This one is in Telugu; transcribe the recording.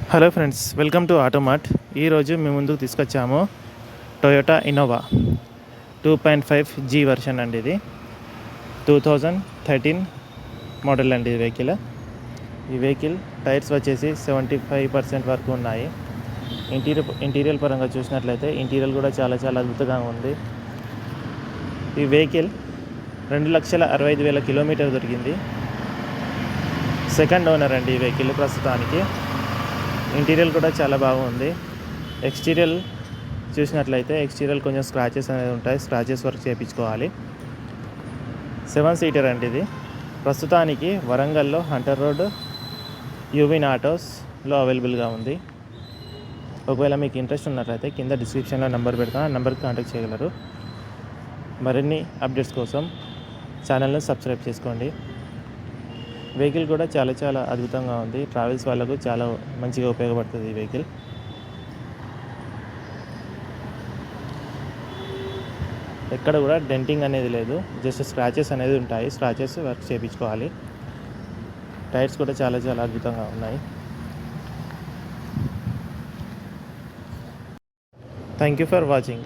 Hello friends, welcome to Automart. ఈరోజు మేము ముందుకు తీసుకొచ్చాము టొయోటా ఇన్నోవా 2.5G వర్షన్ అండి. ఇది 2013 మోడల్ అండి ఈ వెహికల్ టైర్స్ వచ్చేసి 75% వరకు ఉన్నాయి. ఇంటీరియర్ పరంగా చూసినట్లయితే ఇంటీరియర్ కూడా చాలా అద్భుతంగా ఉంది. ఈ వెహికల్ 2,65,000 కిలోమీటర్ దొరికింది. సెకండ్ ఓనర్ అండి ఈ వెహికల్ ప్రస్తుతానికి. ఇంటీరియర్ కూడా చాలా బాగుంది. ఎక్స్టీరియర్ చూసినట్లయితే ఎక్స్టీరియర్ కొంచెం స్క్రాచెస్ అనేది ఉంటాయి. స్క్రాచెస్ వర్క్ చేయించుకోవాలి. 7 సీటర్ అండి ఇది. ప్రస్తుతానికి వరంగల్లో హంటర్ రోడ్ యూవిన్ ఆటోస్లో అవైలబుల్గా ఉంది. ఒకవేళ మీకు ఇంట్రెస్ట్ ఉన్నట్లయితే కింద డిస్క్రిప్షన్లో నెంబర్ పెడతాను. ఆ నెంబర్కి కాంటాక్ట్ చేయగలరు. మరిన్ని అప్డేట్స్ కోసం ఛానల్ని సబ్స్క్రైబ్ చేసుకోండి. వెహికల్ కూడా చాలా అద్భుతంగా ఉంది. ట్రావెల్స్ వాళ్ళకు చాలా మంచిగా ఉపయోగపడుతుంది ఈ వెహికల్. ఎక్కడ కూడా డెంటింగ్ అనేది లేదు, జస్ట్ స్క్రాచెస్ అనేది ఉంటాయి. స్క్రాచెస్ వర్క్ చేయించుకోవాలి. టైర్స్ కూడా చాలా అద్భుతంగా ఉన్నాయి. Thank you for watching.